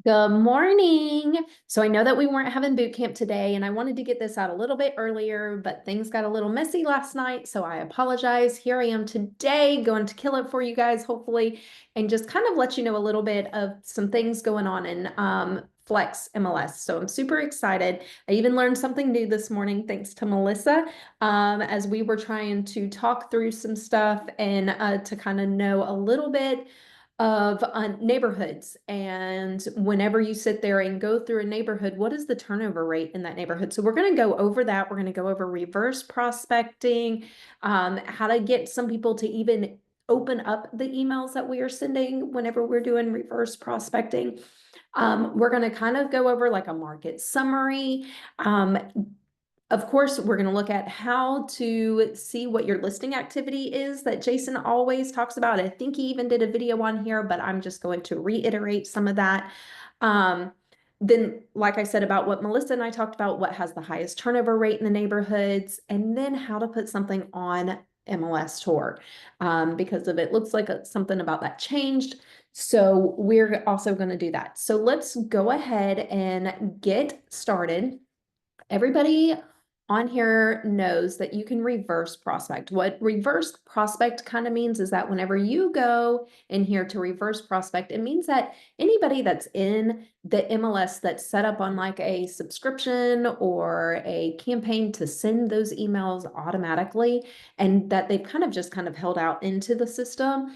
Good morning. So I know that we weren't having boot camp today, and I wanted to get this out a little bit earlier, but things got a little messy last night, so I apologize. Here I am today, going to kill it for you guys, hopefully, and just kind of let you know a little bit of some things going on in Flex MLS. So I'm super excited. I even learned something new this morning, thanks to Melissa, as we were trying to talk through some stuff and to kind of know a little bit of neighborhoods. And whenever you sit there and go through a neighborhood, what is the turnover rate in that neighborhood? So we're going to go over that. We're going to go over reverse prospecting, how to get some people to even open up the emails that we are sending whenever we're doing reverse prospecting. We're going to kind of go over like a market summary. Of course, we're going to look at how to see what your listing activity is that Jason always talks about. I think he even did a video on here, but I'm just going to reiterate some of that. Then, like I said, about what Melissa and I talked about, what has the highest turnover rate in the neighborhoods, and then how to put something on MLS Tour, because of it looks like something about that changed. So we're also going to do that. So let's go ahead and get started. Everybody on here knows that you can reverse prospect. What reverse prospect kind of means is that whenever you go in here to reverse prospect, it means that anybody that's in the MLS that's set up on like a subscription or a campaign to send those emails automatically, and that they've kind of held out into the system,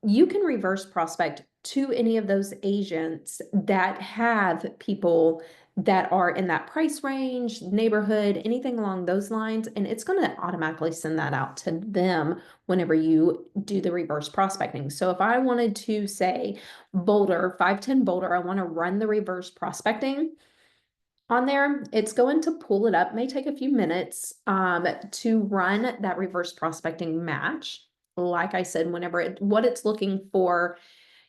you can reverse prospect to any of those agents that have people that are in that price range, neighborhood, anything along those lines, and it's going to automatically send that out to them whenever you do the reverse prospecting. So if I wanted to say Boulder, 510 Boulder, I want to run the reverse prospecting on there, it's going to pull it up. May take a few minutes to run that reverse prospecting match. Like I said, what it's looking for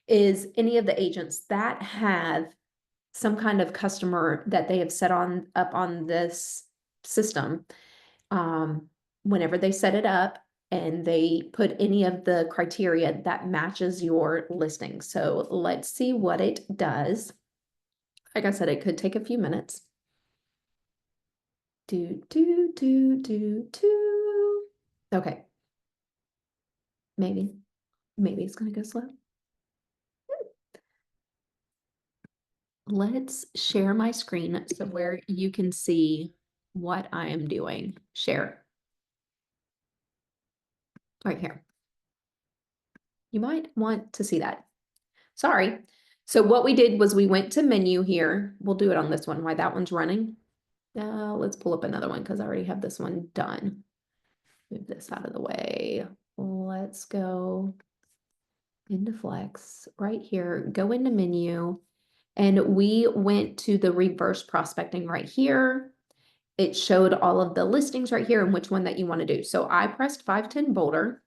is any of the agents that have some kind of customer that they have set on up on this system. Um, Whenever they set it up and they put any of the criteria that matches your listing. So let's see what it does. Like I said, it could take a few minutes. Do. Okay, maybe it's gonna go slow. Let's share my screen so where you can see what I am doing. Share right here. You might want to see that. Sorry. So what we did was we went to menu here. We'll do it on this one while that one's running. Let's pull up another one because I already have this one done. Move this out of the way. Let's go into Flex right here. Go into menu. And we went to the reverse prospecting right here. It showed all of the listings right here and which one that you want to do. So I pressed 510 Boulder.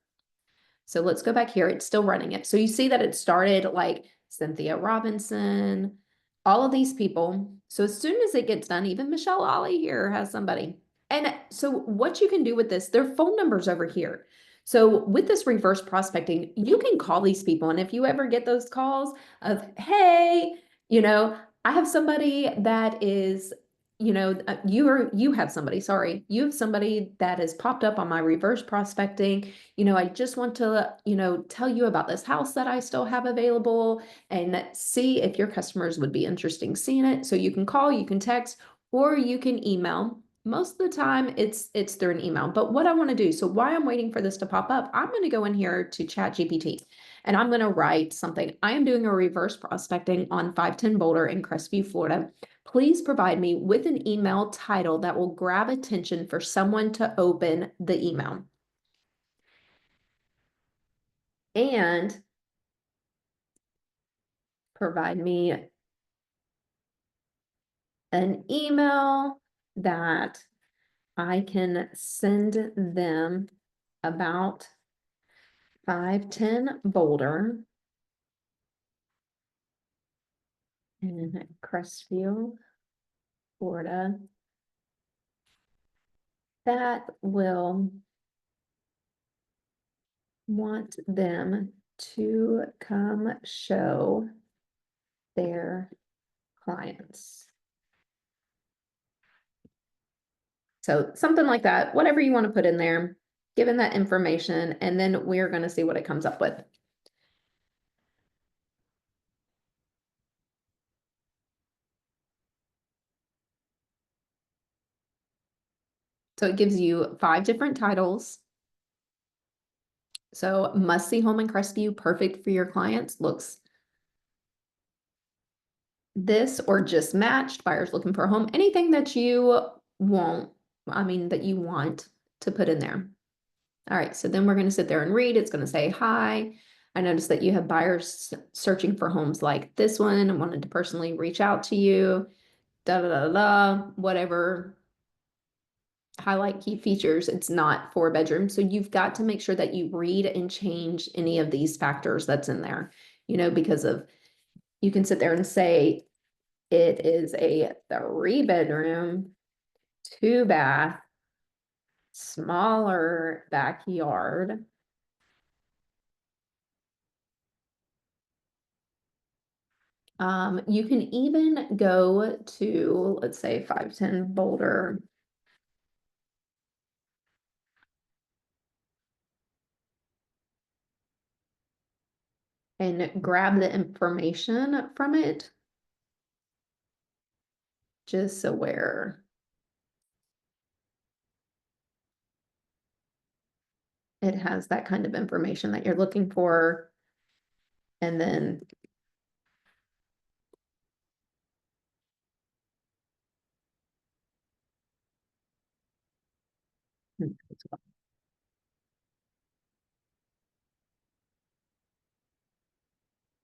So let's go back here. It's still running it. So you see that it started like Cynthia Robinson, all of these people. So as soon as it gets done, even Michelle Ollie here has somebody. And so what you can do with this, their phone numbers over here. So with this reverse prospecting, you can call these people. And if you ever get those calls of, hey, I have somebody that is you have somebody, sorry, you have somebody that has popped up on my reverse prospecting. I just want to, tell you about this house that I still have available and see if your customers would be interested in seeing it. So you can call, you can text, or you can email. Most of the time it's through an email. But what I want to do, so while I'm waiting for this to pop up, I'm going to go in here to ChatGPT and I'm going to write something. I am doing a reverse prospecting on 510 Boulder in Crestview, Florida. Please provide me with an email title that will grab attention for someone to open the email. And provide me an email that I can send them about 510 Boulder in Crestview, Florida, that will want them to come show their clients. So something like that, whatever you want to put in there, given that information, and then we're going to see what it comes up with. So it gives you 5 different titles. So must see home in Crestview, perfect for your clients, looks this or just matched, buyers looking for a home, anything that you that you want to put in there. All right, so then we're going to sit there and read. It's going to say, hi, I noticed that you have buyers searching for homes like this one and wanted to personally reach out to you, da da da da, whatever. Highlight key features. It's not 4 bedrooms. So you've got to make sure that you read and change any of these factors that's in there, because you can sit there and say it is a 3 bedroom, 2 bath, smaller backyard. You can even go to, let's say 510 Boulder. And grab the information from it. Just so where it has that kind of information that you're looking for. And then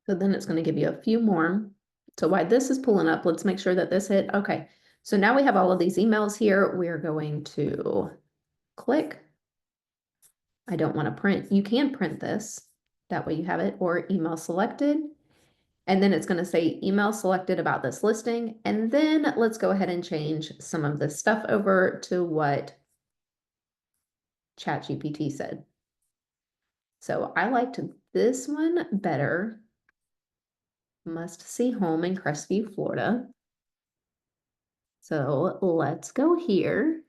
so then it's going to give you a few more. So while this is pulling up, let's make sure that this hit. Okay. So now we have all of these emails here. We're going to click. I don't want to print. You can print this. That way you have it, or email selected. And then it's going to say email selected about this listing. And then let's go ahead and change some of this stuff over to what ChatGPT said. So I liked this one better. Must see home in Crestview, Florida. So let's go here.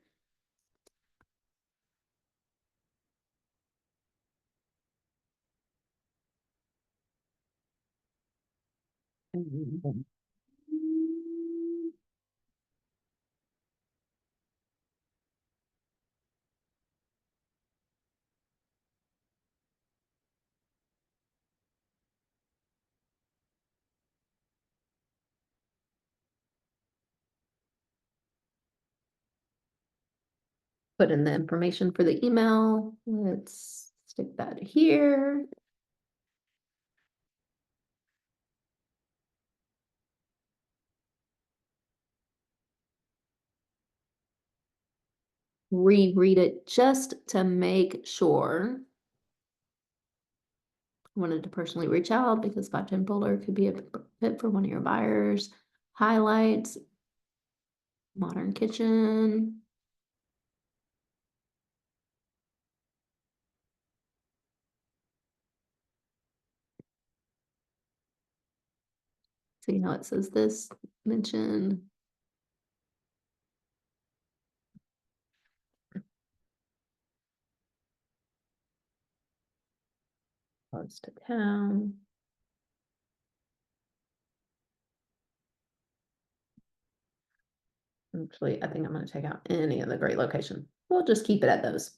Put in the information for the email. Let's stick that here. Reread it just to make sure. Wanted to personally reach out because 510 Boulder could be a fit for one of your buyers. Highlights, modern kitchen. See how it says this mention. Close to town. Actually, I think I'm going to take out any of the great location. We'll just keep it at those.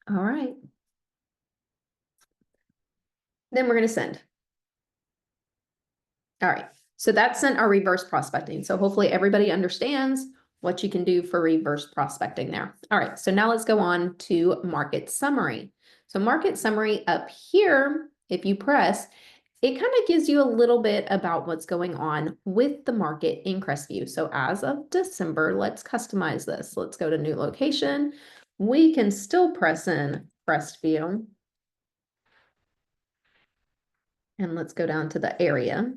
All right. Then we're going to send. All right. So that sent our reverse prospecting. So hopefully everybody understands what you can do for reverse prospecting there. All right. So now let's go on to market summary. So market summary up here, if you press, it kind of gives you a little bit about what's going on with the market in Crestview. So as of December, let's customize this. Let's go to new location. We can still press in Crestview. And let's go down to the area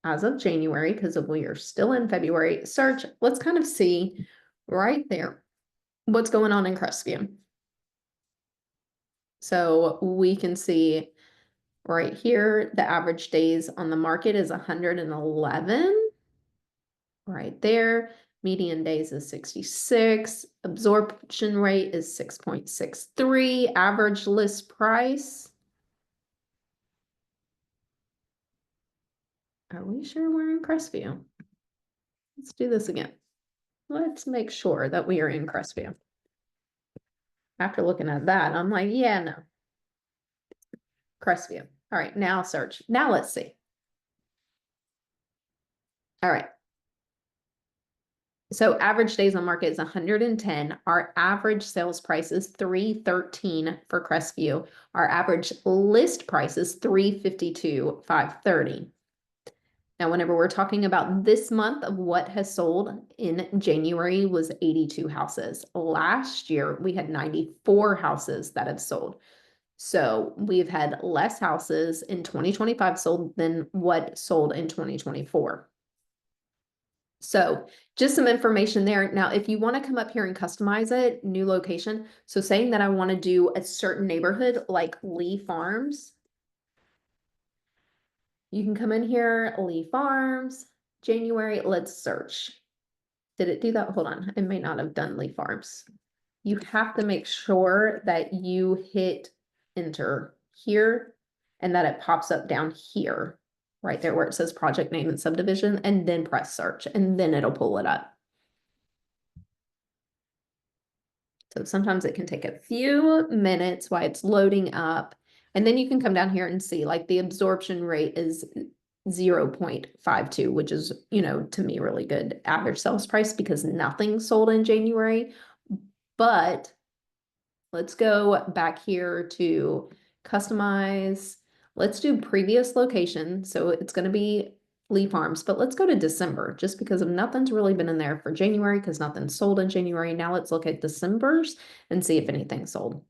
as of January, because we are still in February. Search, let's kind of see right there what's going on in Crestview. So we can see Right here, the average days on the market is 111. Right there. Median days is 66. Absorption rate is 6.63. Average list price. Are we sure we're in Crestview? Let's do this again. Let's make sure that we are in Crestview. After looking at that, I'm like, yeah, no. Crestview. All right, now search. Now let's see. All right. So average days on market is 110. Our average sales price is 313 for Crestview. Our average list price is 352, 530. Now, whenever we're talking about this month of what has sold in January was 82 houses. Last year, we had 94 houses that have sold. So we've had less houses in 2025 sold than what sold in 2024. So just some information there. Now, if you want to come up here and customize it, new location. So saying that I want to do a certain neighborhood like Lee Farms, you can come in here, Lee Farms, January, let's search. Did it do that? Hold on. It may not have done Lee Farms. You have to make sure that you hit enter here and that it pops up down here, right there where it says project name and subdivision, and then press search, and then it'll pull it up. So sometimes it can take a few minutes while it's loading up. And then you can come down here and see like the absorption rate is 0.52, which is, to me, really good average sales price because nothing sold in January. But let's go back here to customize. Let's do previous location. So it's going to be Lee Farms, but let's go to December just because of nothing's really been in there for January because nothing sold in January. Now let's look at December's and see if anything sold.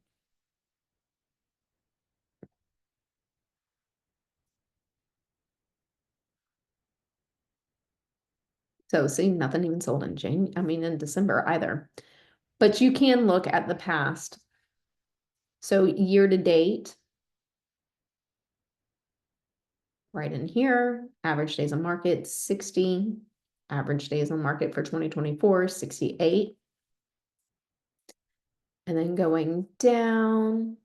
So see, nothing even sold in in December either. But you can look at the past. So year to date, right in here, average days on market, 60. Average days on market for 2024, 68. And then going down,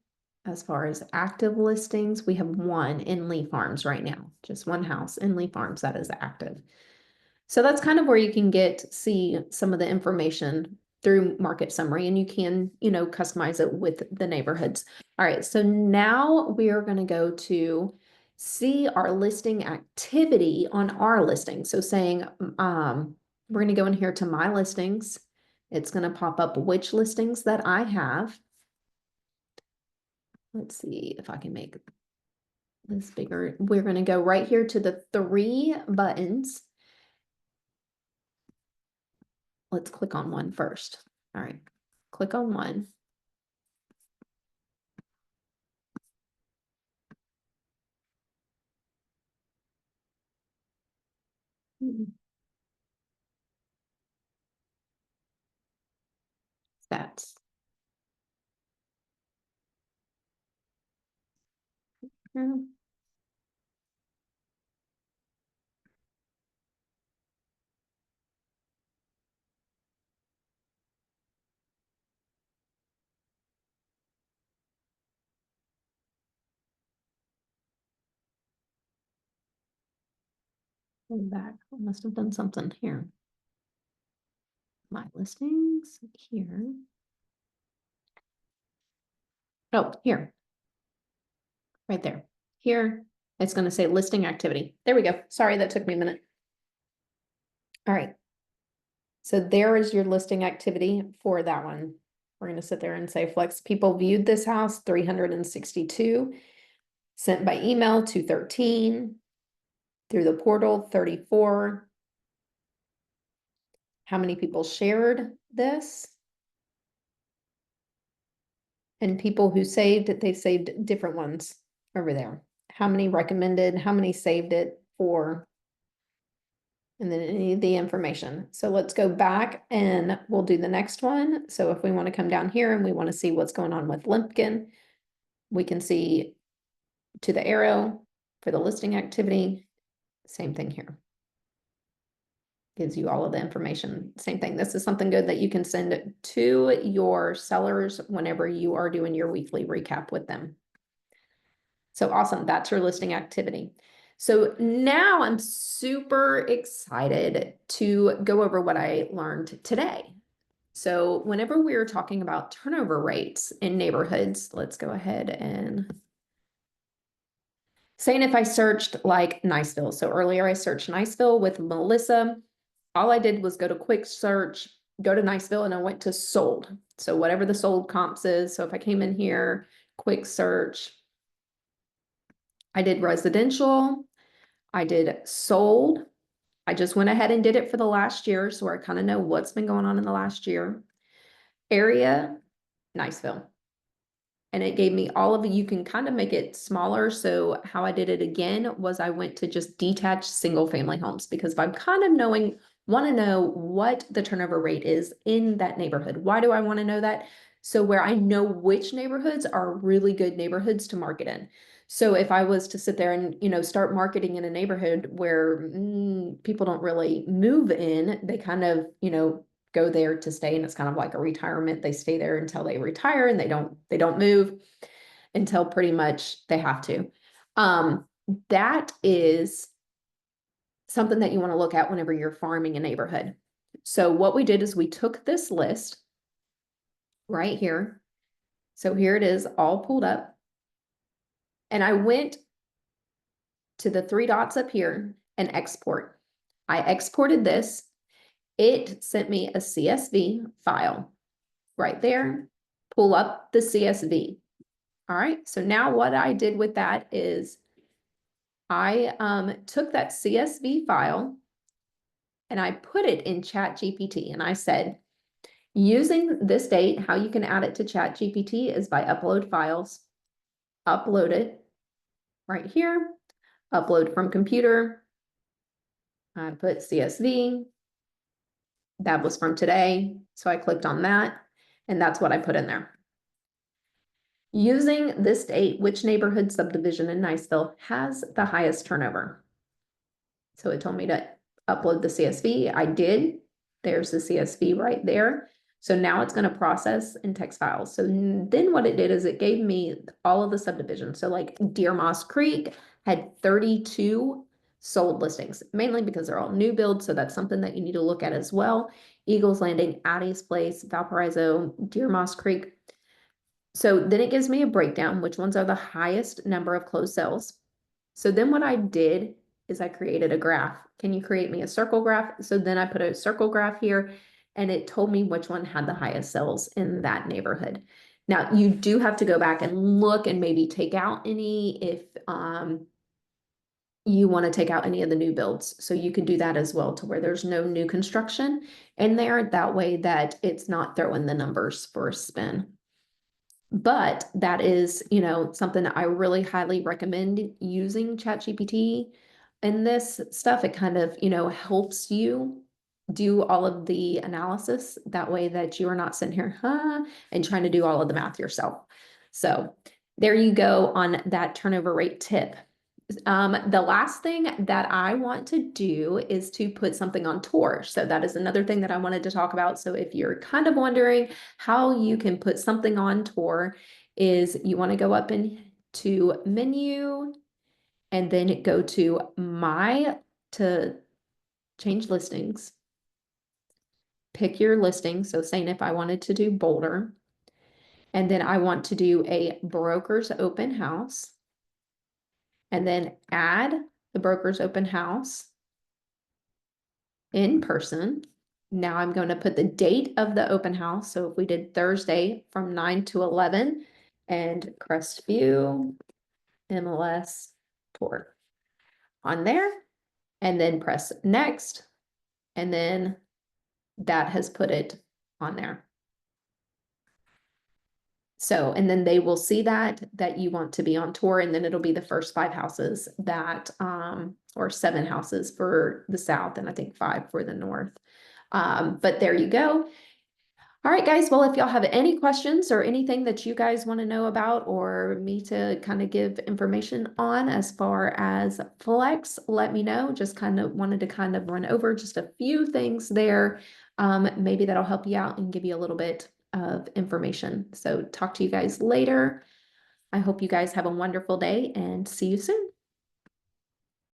as far as active listings, we have one in Lee Farms right now, just one house in Lee Farms that is active. So that's kind of where you can see some of the information through market summary, and you can, customize it with the neighborhoods. All right, so now we are going to go to see our listing activity on our listing. So saying, we're going to go in here to my listings. It's going to pop up which listings that I have. Let's see if I can make this bigger. We're going to go right here to the 3 buttons. Let's click on one first. All right, click on one. Stats. Going back, I must have done something here. My listings here. Oh, here. Right there. Here, it's going to say listing activity. There we go. Sorry, that took me a minute. All right. So there is your listing activity for that one. We're going to sit there and say flex people viewed this house 362, sent by email 213, through the portal 34. How many people shared this? And people who saved it, they saved different ones over there. How many recommended, how many saved it for, and then any of the information. So let's go back and we'll do the next one. So if we want to come down here and we want to see what's going on with Limpkin, we can see to the arrow for the listing activity. Same thing here. Gives you all of the information. Same thing. This is something good that you can send to your sellers whenever you are doing your weekly recap with them. So awesome. That's your listing activity. So now I'm super excited to go over what I learned today. So whenever we were talking about turnover rates in neighborhoods, let's go ahead and saying if I searched like Niceville. So earlier I searched Niceville with Melissa. All I did was go to quick search, go to Niceville, and I went to sold. So whatever the sold comps is. So if I came in here, quick search, I did residential, I did sold. I just went ahead and did it for the last year. So I kind of know what's been going on in the last year. Area, Niceville. And it gave me all of it. You can kind of make it smaller. So how I did it again was I went to just detached single family homes, because if I'm kind of want to know what the turnover rate is in that neighborhood. Why do I want to know that? So where I know which neighborhoods are really good neighborhoods to market in. So if I was to sit there and, start marketing in a neighborhood where people don't really move in, they kind of, go there to stay, and it's kind of like a retirement. They stay there until they retire, and they don't move until pretty much they have to. That is something that you want to look at whenever you're farming a neighborhood. So what we did is we took this list right here. So here it is all pulled up. And I went to the three dots up here and export. I exported this. It sent me a CSV file right there. Pull up the CSV. All right. So now what I did with that is I took that CSV file and I put it in ChatGPT, and I said, using this date, how you can add it to ChatGPT is by upload files, upload it right here, upload from computer. I put CSV. That was from today. So I clicked on that, and that's what I put in there. Using this date, which neighborhood subdivision in Niceville has the highest turnover? So it told me to upload the CSV. I did. There's the CSV right there. So now it's going to process in text files. So then what it did is it gave me all of the subdivisions. So like Deer Moss Creek had 32 sold listings, mainly because they're all new builds. So that's something that you need to look at as well. Eagles Landing, Addie's Place, Valparaiso, Deer Moss Creek. So then it gives me a breakdown, which ones are the highest number of closed sales. So then what I did is I created a graph. Can you create me a circle graph? So then I put a circle graph here, and it told me which one had the highest sales in that neighborhood. Now you do have to go back and look and maybe take out any if you want to take out any of the new builds. So you could do that as well, to where there's no new construction in there. That way that it's not throwing the numbers for a spin. But that is, something that I really highly recommend using ChatGPT in this stuff. It kind of, helps you do all of the analysis. That way that you are not sitting here, and trying to do all of the math yourself. So there you go on that turnover rate tip. The last thing that I want to do is to put something on tour. So that is another thing that I wanted to talk about. So if you're kind of wondering how you can put something on tour, is you want to go up into menu and then go to to change listings. Pick your listing. So saying if I wanted to do Boulder, and then I want to do a broker's open house, and then add the broker's open house in person. Now I'm going to put the date of the open house. So if we did Thursday from 9 to 11, and Crestview MLS Tour on there, and then press next. And then that has put it on there. So, and then they will see that you want to be on tour, and then it'll be the first 5 houses that, or 7 houses for the South, and I think 5 for the North. But there you go. All right, guys. Well, if y'all have any questions or anything that you guys want to know about or me to kind of give information on as far as Flex, let me know. Just kind of wanted to kind of run over just a few things there. Maybe that'll help you out and give you a little bit of information. So talk to you guys later. I hope you guys have a wonderful day and see you soon.